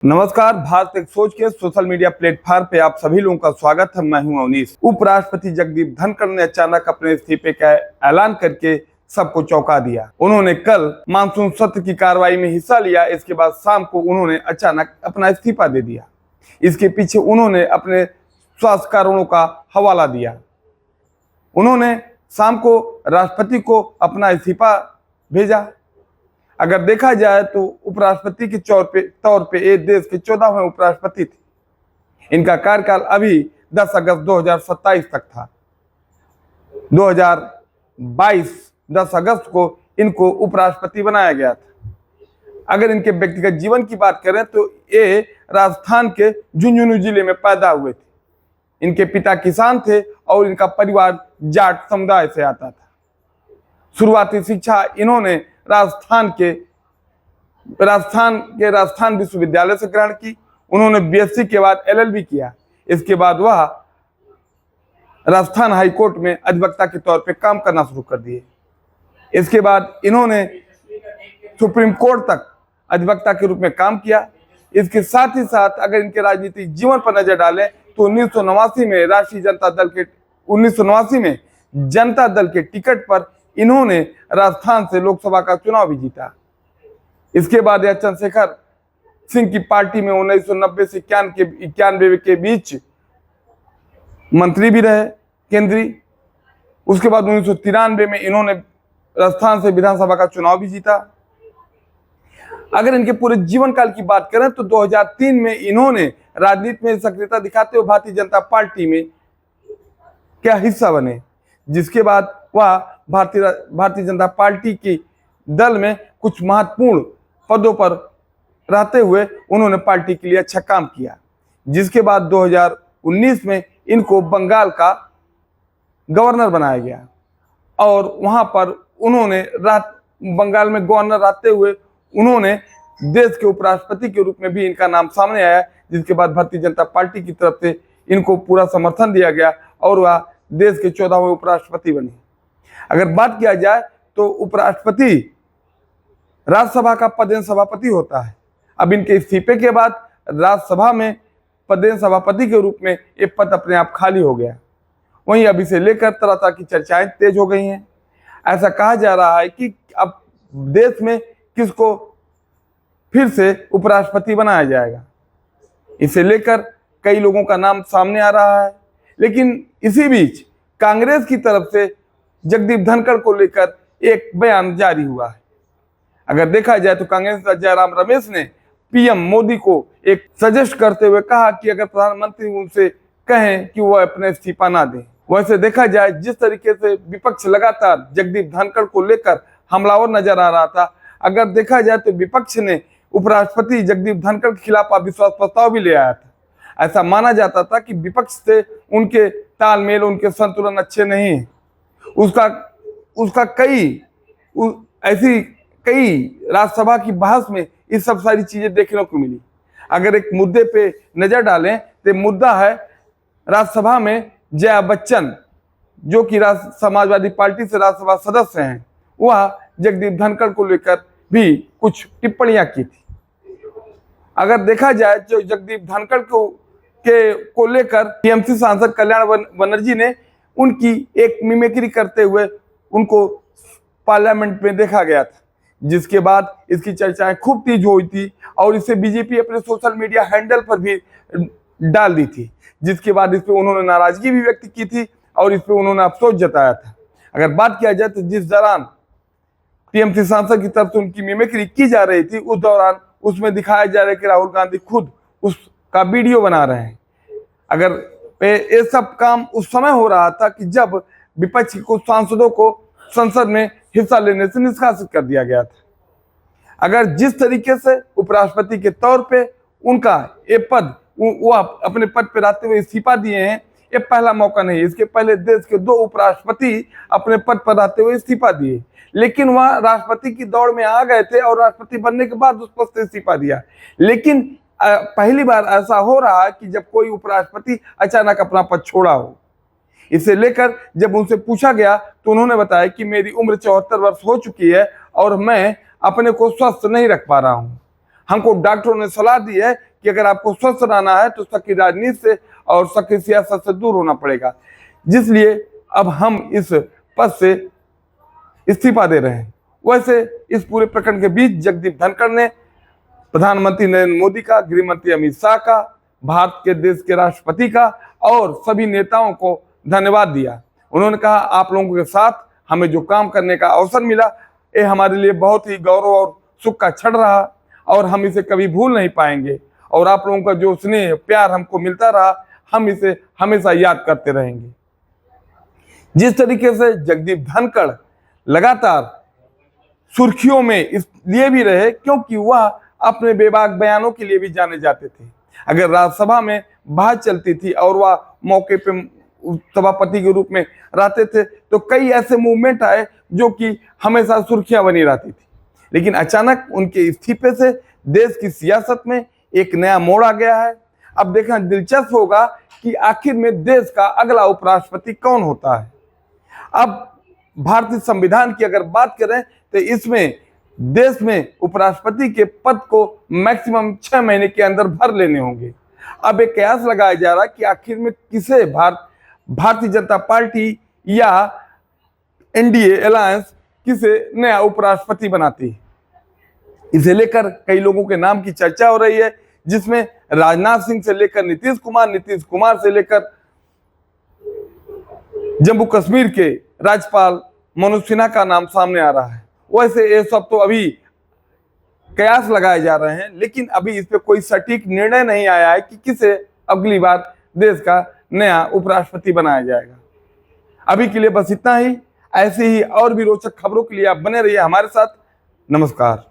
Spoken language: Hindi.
नमस्कार, भारत एक सोच के सोशल मीडिया प्लेटफॉर्म पे आप सभी लोगों का स्वागत है। मैं हूं अवनीश। उपराष्ट्रपति जगदीप धनखड़ ने अचानक अपने इस्तीफे का ऐलान करके सबको चौंका दिया। उन्होंने कल मानसून सत्र की कार्रवाई में हिस्सा लिया। इसके बाद शाम को उन्होंने अचानक अपना इस्तीफा दे दिया। इसके पीछे उन्होंने अपने स्वास्थ्य कारणों का हवाला दिया। उन्होंने शाम को राष्ट्रपति को अपना इस्तीफा भेजा। अगर देखा जाए तो उपराष्ट्रपति के तौर पे ये देश के 14वें उपराष्ट्रपति थे। इनका कार्यकाल अभी 10 अगस्त 2027 तक था। 2022 10 अगस्त को इनको उपराष्ट्रपति बनाया गया था। अगर इनके व्यक्तिगत जीवन की बात करें तो ये राजस्थान के झुंझुनू जिले में पैदा हुए थे। इनके पिता किसान थे और इनका परिवार जाट समुदाय से आता था। शुरुआती शिक्षा इन्होंने राजस्थान विश्वविद्यालय से ग्रहण की। उन्होंने बीएससी के बाद एलएलबी किया। इसके बाद वह राजस्थान हाईकोर्ट में अधिवक्ता के तौर पे काम करना शुरू कर दिए। इसके बाद इन्होंने सुप्रीम कोर्ट तक अधिवक्ता के रूप में काम किया। इसके साथ ही साथ अगर इनके राजनीतिक जीवन पर नजर डालें तो 1989 में जनता दल के टिकट पर इन्होंने राजस्थान से लोकसभा का चुनाव भी जीता। इसके बाद यह चंद्रशेखर सिंह की पार्टी में 1990 से 91 के बीच मंत्री भी रहे केंद्रीय। उसके बाद 1993 में इन्होंने राजस्थान से विधानसभा का चुनाव भी जीता। अगर इनके पूरे जीवन काल की बात करें तो 2003 में इन्होंने राजनीति में सक्रियता दिखाते हुए भारतीय जनता पार्टी में क्या हिस्सा बने, जिसके बाद वह भारतीय जनता पार्टी की दल में कुछ महत्वपूर्ण पदों पर रहते हुए उन्होंने पार्टी के लिए अच्छा काम किया। जिसके बाद 2019 में इनको बंगाल का गवर्नर बनाया गया और वहां पर उन्होंने बंगाल में गवर्नर रहते हुए उन्होंने देश के उपराष्ट्रपति के रूप में भी इनका नाम सामने आया। जिसके बाद भारतीय जनता पार्टी की तरफ से इनको पूरा समर्थन दिया गया और वह देश के 14वें उपराष्ट्रपति बने। अगर बात किया जाए तो उपराष्ट्रपति राज्यसभा का पदेन सभापति होता है। अब इनके इस्तीफे के बाद राज्यसभा में पदेन सभापति के रूप में ये पद अपने आप खाली हो गया। वहीं अब इसे लेकर तरह तरह की चर्चाएं तेज हो गई हैं। ऐसा कहा जा रहा है कि अब देश में किसको फिर से उपराष्ट्रपति बनाया जाएगा। इसे लेकर कई लोगों का नाम सामने आ रहा है। लेकिन इसी बीच कांग्रेस की तरफ से जगदीप धनखड़ को लेकर एक बयान जारी हुआ है। अगर देखा जाए तो कांग्रेस जयराम रमेश ने पीएम मोदी को एक सजेस्ट करते हुए कहा कि अगर प्रधानमंत्री उनसे कहें कि वो अपने इस्तीफा ना दें। वैसे देखा जाए जिस तरीके से विपक्ष लगातार जगदीप धनखड़ को लेकर हमलावर नजर आ रहा था, अगर देखा जाए तो विपक्ष ने उपराष्ट्रपति जगदीप धनखड़ के खिलाफ अविश्वास प्रस्ताव भी ले आया था। ऐसा माना जाता था कि विपक्ष से उनके तालमेल, उनके संतुलन अच्छे नहीं है। उसका कई राज्यसभा की बहस में इस सब सारी चीजें देखने को मिली। अगर एक मुद्दे पे नजर डालें तो मुद्दा है राज्यसभा में जया बच्चन, जो कि समाजवादी पार्टी से राज्यसभा सदस्य हैं, वह जगदीप धनखड़ को लेकर भी कुछ टिप्पणियां की थी। अगर देखा जाए तो जगदीप धनखड़ को लेकर टीएमसी सांसद कल्याण बनर्जी ने उनकी एक मिमिक्री करते हुए उनको पार्लियामेंट में देखा गया था। जिसके बाद इसकी चर्चाएं खूब तेज हुई थी और इसे बीजेपी अपने सोशल मीडिया हैंडल पर भी डाल दी थी। जिसके बाद इस पर उन्होंने नाराजगी भी व्यक्त की थी और इस पर उन्होंने अफसोस जताया था। अगर बात किया जाए तो जिस दौरान टीएमसी सांसद की तरफ से उनकी मिमिक्री की जा रही थी, उस दौरान उसमें दिखाया जा रहा है कि राहुल गांधी खुद उसका वीडियो बना रहे हैं। अगर ये सब काम उस समय हो रहा था कि जब विपक्ष के कुछ सांसदों को संसद में हिस्सा लेने से निष्कासित कर दिया गया था। अगर जिस तरीके से उपराष्ट्रपति के तौर पे उनका ये पद वो अपने पद पे रहते हुए इस्तीफा दिए हैं, ये पहला मौका नहीं। इसके पहले देश के 2 उपराष्ट्रपति अपने पद पर रहते हुए इस्तीफा दिए, लेकिन वह राष्ट्रपति की दौड़ में आ गए थे और राष्ट्रपति बनने के बाद उस पद से इस्तीफा दिया। लेकिन पहली बार ऐसा हो रहा है कि जब कोई उपराष्ट्रपति अचानक अपना पद छोड़ा हो। इसे लेकर जब उनसे पूछा गया तो उन्होंने बताया कि मेरी उम्र 74 वर्ष हो चुकी है और मैं अपने को स्वस्थ नहीं रख पा रहा हूं। हमको डॉक्टरों ने सलाह दी है कि अगर आपको स्वस्थ रहना है तो शक की राजनीति से और शक की सियासत से दूर होना पड़ेगा, जिसलिए अब हम इस पद से इस्तीफा दे रहे हैं। वैसे इस पूरे प्रकरण के बीच जगदीप धनखड़ ने प्रधानमंत्री नरेंद्र मोदी का, गृह मंत्री अमित शाह का, भारत के देश के राष्ट्रपति का और सभी नेताओं को धन्यवाद दिया। उन्होंने कहा, आप लोगों के साथ हमें जो काम करने का अवसर मिला, ये हमारे लिए बहुत ही गौरव और सुख का क्षण रहा और हम इसे कभी भूल नहीं पाएंगे। और आप लोगों का जो स्नेह प्यार हमको मिलता रहा, हम इसे हमेशा याद करते रहेंगे। जिस तरीके से जगदीप धनखड़ लगातार सुर्खियों में इसलिए भी रहे क्योंकि वह अपने बेबाक बयानों के लिए भी जाने जाते थे। अगर राज्यसभा में बहस चलती थी और वह मौके पे सभापति के रूप में रहते थे तो कई ऐसे मूवमेंट आए जो कि हमेशा सुर्खियां बनी रहती थी। लेकिन अचानक उनके इस्तीफे से देश की सियासत में एक नया मोड़ आ गया है। अब देखना दिलचस्प होगा कि आखिर में देश का अगला उपराष्ट्रपति कौन होता है। अब भारतीय संविधान की अगर बात करें तो इसमें देश में उपराष्ट्रपति के पद को मैक्सिमम 6 महीने के अंदर भर लेने होंगे। अब एक कयास लगाया जा रहा है कि आखिर में किसे भारतीय जनता पार्टी या एनडीए अलायंस किसे नया उपराष्ट्रपति बनाती है। इसे लेकर कई लोगों के नाम की चर्चा हो रही है, जिसमें राजनाथ सिंह से लेकर नीतीश कुमार से लेकर जम्मू कश्मीर के राज्यपाल मनोज सिन्हा का नाम सामने आ रहा है। वैसे ये सब तो अभी कयास लगाए जा रहे हैं, लेकिन अभी इस पे कोई सटीक निर्णय नहीं आया है कि किसे अगली बार देश का नया उपराष्ट्रपति बनाया जाएगा। अभी के लिए बस इतना ही। ऐसे ही और भी रोचक खबरों के लिए आप बने रहिए हमारे साथ। नमस्कार।